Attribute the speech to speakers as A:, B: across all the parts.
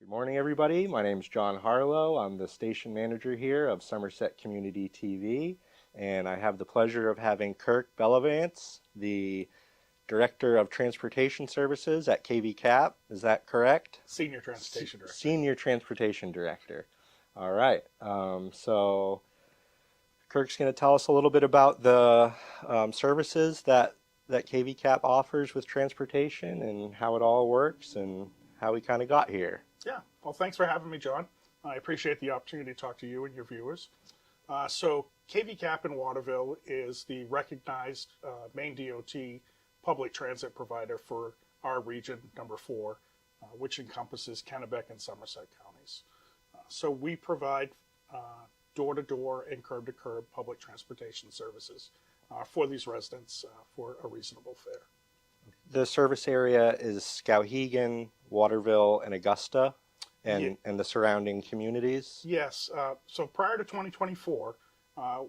A: Good morning, everybody. My name is John Harlow. I'm the station manager here of Somerset Community TV, and I have the pleasure of having Kirk Bellavance, the Director of Transportation Services at KVCAP. Is that correct?
B: Senior Transportation Director.
A: Senior Transportation Director. All right. So Kirk's going to tell us a little bit about the services that KVCAP offers with transportation and how it all works and how we kind of got here.
B: Yeah, well, thanks for having me, John. I appreciate the opportunity to talk to you and your viewers. So KVCAP in Waterville is the recognized Maine DOT public transit provider for our region, number 4, which encompasses Kennebec and Somerset counties. So we provide door-to-door and curb-to-curb public transportation services for these residents for a reasonable fare.
A: The service area is Skowhegan, Waterville, and Augusta, and the surrounding communities?
B: Yes. So prior to 2024,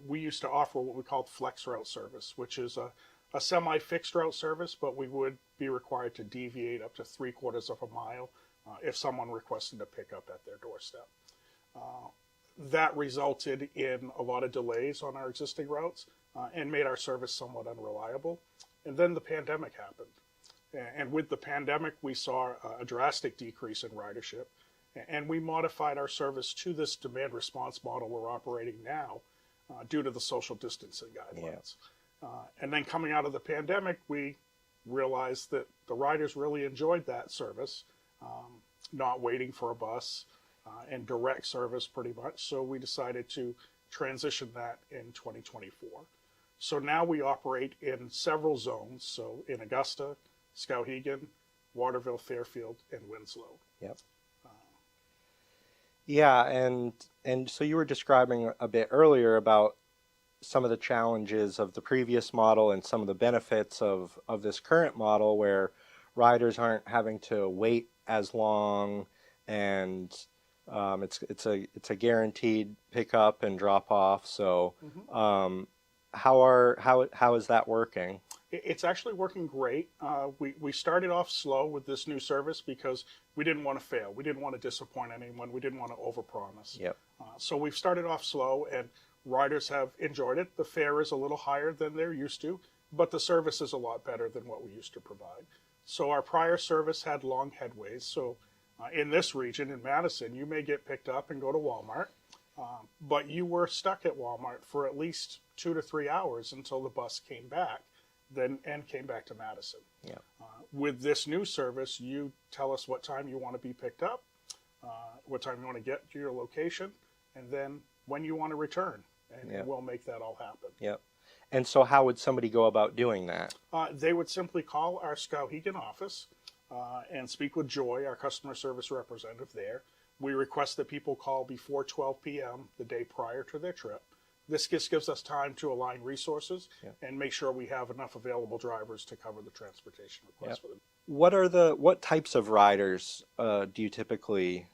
B: we used to offer what we called flex route service, which is a semi-fixed route service, but we would be required to deviate up to 3/4 of a mile if someone requested a pickup at their doorstep. That resulted in a lot of delays on our existing routes and made our service somewhat unreliable. And then the pandemic happened. And with the pandemic, we saw a drastic decrease in ridership. And we modified our service to this demand response model we're operating now due to the social distancing guidelines. Yeah. And then coming out of the pandemic, we realized that the riders really enjoyed that service, not waiting for a bus and direct service pretty much. So we decided to transition that in 2024. So now we operate in several zones. So in Augusta, Skowhegan, Waterville, Fairfield, and Winslow.
A: Yep. Yeah, and so you were describing a bit earlier about some of the challenges of the previous model and some of the benefits of this current model where riders aren't having to wait as long, and it's a guaranteed pickup and drop off. So how is that working?
B: It's actually working great. We started off slow with this new service because we didn't want to fail. We didn't want to disappoint anyone. We didn't want to overpromise.
A: Yep.
B: So we've started off slow, and riders have enjoyed it. The fare is a little higher than they're used to, but the service is a lot better than what we used to provide. So our prior service had long headways. So in this region, in Madison, you may get picked up and go to Walmart, but you were stuck at Walmart for at least 2 to 3 hours until the bus came back. And came back to Madison.
A: Yeah.
B: With this new service, you tell us what time you want to be picked up, what time you want to get to your location, and then when you want to return, and we'll make that all happen.
A: Yep. And so how would somebody go about doing that?
B: They would simply call our Skowhegan office and speak with Joy, our customer service representative there. We request that people call before 12 p.m. the day prior to their trip. This just gives us time to align resources and make sure we have enough available drivers to cover the transportation requests for them.
A: What types of riders do you typically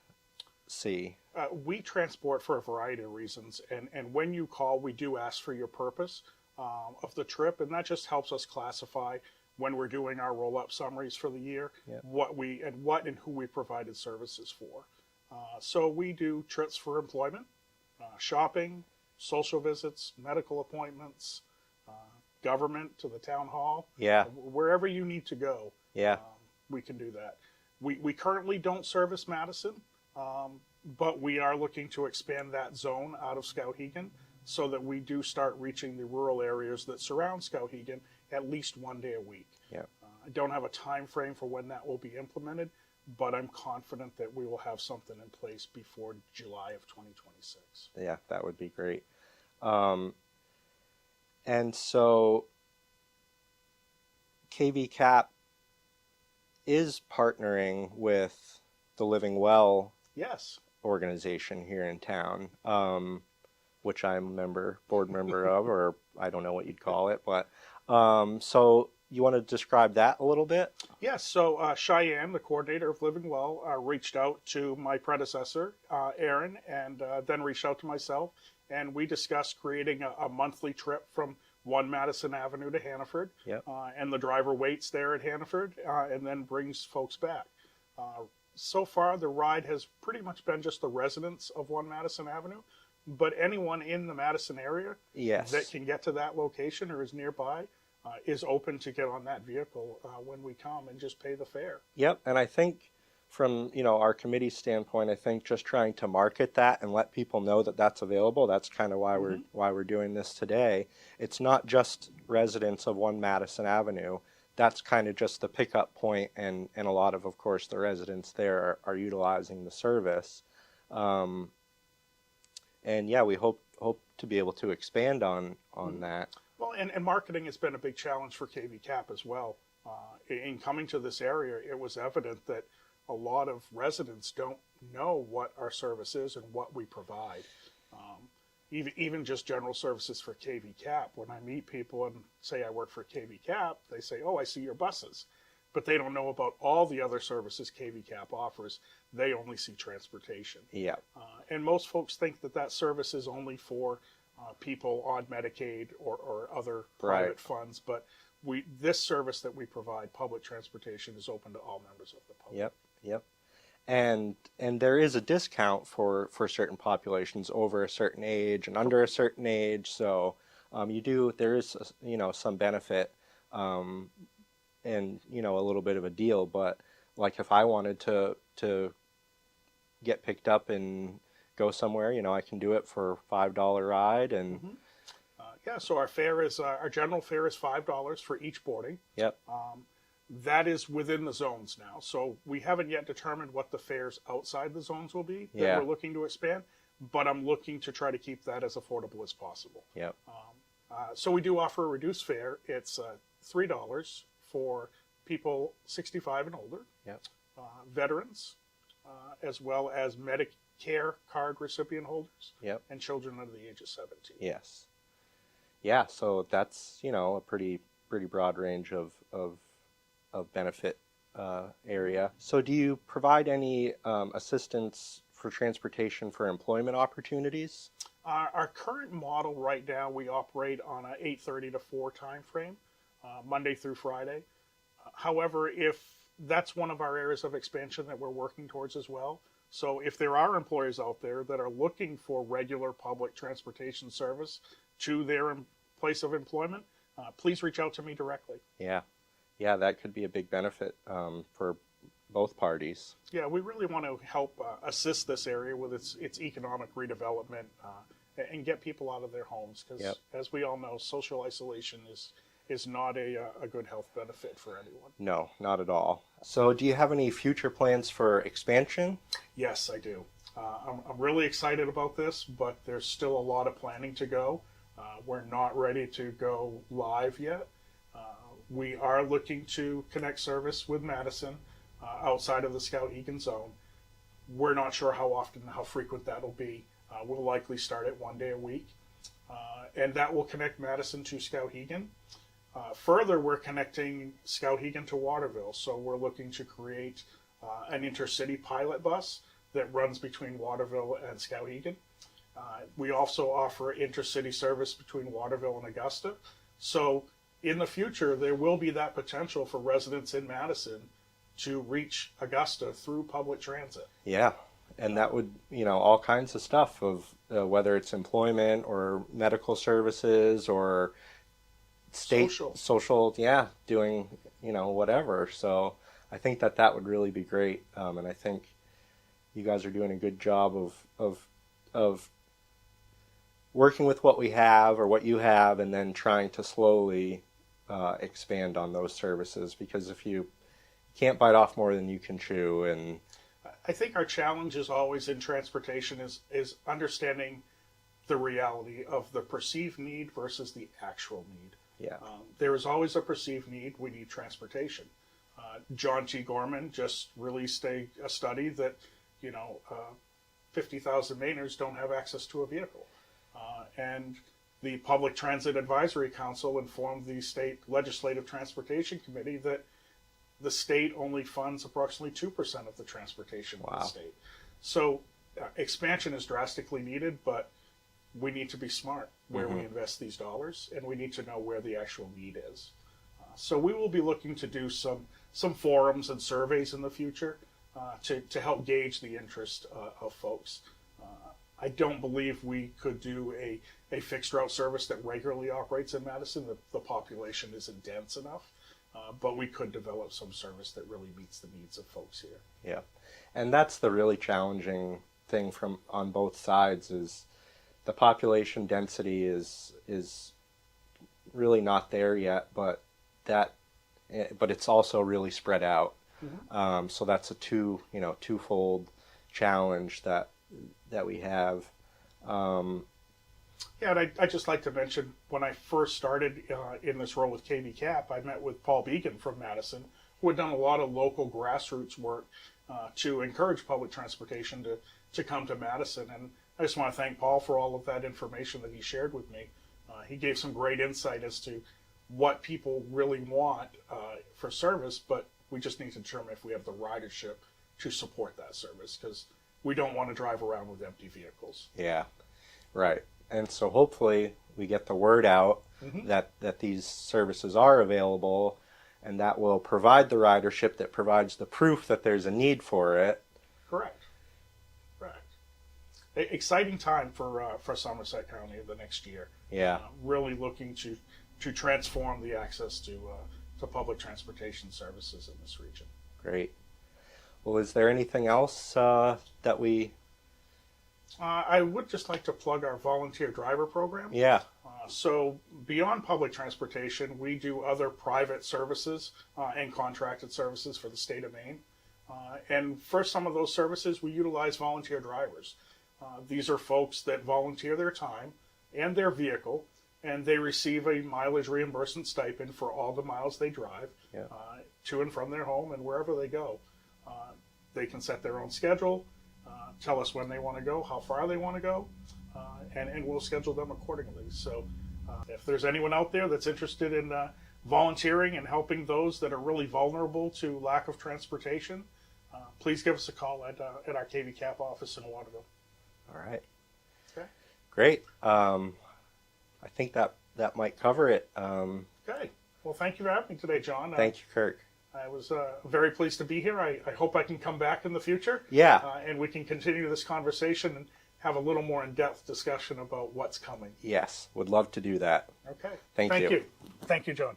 A: see?
B: We transport for a variety of reasons, and when you call, we do ask for your purpose of the trip, and that just helps us classify when we're doing our roll-up summaries for the year, what and who we provided services for. So we do trips for employment, shopping, social visits, medical appointments, government to the town hall.
A: Yeah.
B: Wherever you need to go.
A: Yeah.
B: We can do that. We currently don't service Madison, but we are looking to expand that zone out of Skowhegan so that we do start reaching the rural areas that surround Skowhegan at least one day a week.
A: Yeah.
B: I don't have a time frame for when that will be implemented, but I'm confident that we will have something in place before July of 2026.
A: Yeah, that would be great. And so KVCAP is partnering with the Living Well organization here in town, which I'm board member of, or I don't know what you'd call it, but so you want to describe that a little bit?
B: Yes. So Cheyenne, the coordinator of Living Well, reached out to my predecessor, Aaron, and then reached out to myself. And we discussed creating a monthly trip from 1 Madison Avenue to Hannaford.
A: Yep.
B: And the driver waits there at Hannaford and then brings folks back. So far, the ride has pretty much been just the residents of 1 Madison Avenue, but anyone in the Madison area that
A: Yes.
B: can get to that location or is nearby is open to get on that vehicle when we come and just pay the fare.
A: Yep. And I think from, our committee standpoint, I think just trying to market that and let people know that that's available, that's kind of why we're doing this today. It's not just residents of 1 Madison Avenue. That's kind of just the pickup point, and a lot of course, the residents there are utilizing the service. Um, and yeah, we hope to be able to expand on that.
B: Well, and marketing has been a big challenge for KVCAP as well. In coming to this area, it was evident that a lot of residents don't know what our service is and what we provide. Even just general services for KVCAP. When I meet people and say I work for KVCAP, they say, "Oh, I see your buses," but they don't know about all the other services KVCAP offers. They only see transportation.
A: Yeah.
B: And most folks think that that service is only for people on Medicaid or other private
A: Right.
B: funds, but this service that we provide, public transportation, is open to all members of the public.
A: Yep. Yep. And there is a discount for certain populations over a certain age and under a certain age. So there is some benefit, and a little bit of a deal. But like if I wanted to get picked up and go somewhere, I can do it for $5 ride. And
B: Yeah, so our general fare is $5 for each boarding.
A: yep.
B: That is within the zones now. So we haven't yet determined what the fares outside the zones will be that
A: Yeah.
B: we're looking to expand, but I'm looking to try to keep that as affordable as possible.
A: Yep.
B: So we do offer a reduced fare. It's $3 for people 65 and older,
A: Yep.
B: veterans, as well as Medicare card recipient holders,
A: Yep.
B: and children under the age of 17.
A: Yes. Yeah. So that's a pretty broad range of benefit area. So do you provide any assistance for transportation for employment opportunities?
B: Our current model right now, we operate on a 8:30 to 4 time frame, Monday through Friday. However, if that's one of our areas of expansion that we're working towards as well. So if there are employers out there that are looking for regular public transportation service to their place of employment, please reach out to me directly.
A: Yeah. Yeah, that could be a big benefit for both parties.
B: Yeah, we really want to help assist this area with its economic redevelopment and get people out of their homes because,
A: Yep.
B: as we all know, social isolation is not a good health benefit for anyone.
A: No, not at all. So do you have any future plans for expansion?
B: Yes, I do. I'm really excited about this, but there's still a lot of planning to go. We're not ready to go live yet. We are looking to connect service with Madison outside of the Skowhegan zone. We're not sure how often, how frequent that'll be. We'll likely start it 1 day a week. And that will connect Madison to Skowhegan. Further, we're connecting Skowhegan to Waterville. So we're looking to create an intercity pilot bus that runs between Waterville and Skowhegan. We also offer intercity service between Waterville and Augusta. So in the future, there will be that potential for residents in Madison to reach Augusta through public transit.
A: Yeah. And that would, all kinds of stuff of whether it's employment or medical services or state social, yeah, doing, whatever. So I think that would really be great. And I think you guys are doing a good job of working with what we have or what you have and then trying to slowly expand on those services, because if you can't bite off more than you can chew. And
B: I think our challenge is always in transportation is understanding the reality of the perceived need versus the actual need.
A: yeah.
B: There is always a perceived need. We need transportation. John T. Gorman just released a study that 50,000 Mainers don't have access to a vehicle. And the Public Transit Advisory Council informed the State Legislative Transportation Committee that the state only funds approximately 2% of the transportation of the state. So expansion is drastically needed, but we need to be smart where we invest these dollars, and we need to know where the actual need is. So we will be looking to do some forums and surveys in the future to help gauge the interest of folks. I don't believe we could do a fixed route service that regularly operates in Madison. The population isn't dense enough, but we could develop some service that really meets the needs of folks here.
A: Yeah, and that's the really challenging thing from on both sides is the population density is really not there yet, but it's also really spread out. Mm-hmm. So that's a twofold challenge that we have.
B: Yeah, and I'd just like to mention when I first started in this role with KVCAP, I met with Paul Beacon from Madison, who had done a lot of local grassroots work to encourage public transportation to come to Madison. And I just want to thank Paul for all of that information that he shared with me. He gave some great insight as to what people really want for service, but we just need to determine if we have the ridership to support that service, because we don't want to drive around with empty vehicles.
A: Yeah, right. And so hopefully we get the word out mm-hmm. that these services are available, and that will provide the ridership that provides the proof that there's a need for it.
B: Correct. Exciting time for Somerset County the next year.
A: Yeah.
B: Really looking to transform the access to public transportation services in this region.
A: Great. Well, is there anything else that we...
B: I would just like to plug our volunteer driver program.
A: Yeah.
B: So beyond public transportation, we do other private services and contracted services for the state of Maine. And for some of those services, we utilize volunteer drivers. These are folks that volunteer their time and their vehicle, and they receive a mileage reimbursement stipend for all the miles they drive to and from their home and wherever they go. They can set their own schedule, tell us when they want to go, how far they want to go, and we'll schedule them accordingly. So if there's anyone out there that's interested in volunteering and helping those that are really vulnerable to lack of transportation, please give us a call at our KVCAP office in Waterville.
A: All right.
B: Okay.
A: Great. I think that might cover it.
B: Okay. Well, thank you for having me today, John.
A: Thank you, Kirk.
B: I was very pleased to be here. I hope I can come back in the future.
A: Yeah.
B: And we can continue this conversation and have a little more in-depth discussion about what's coming.
A: Yes. Would love to do that.
B: Okay.
A: Thank you.
B: Thank you, John.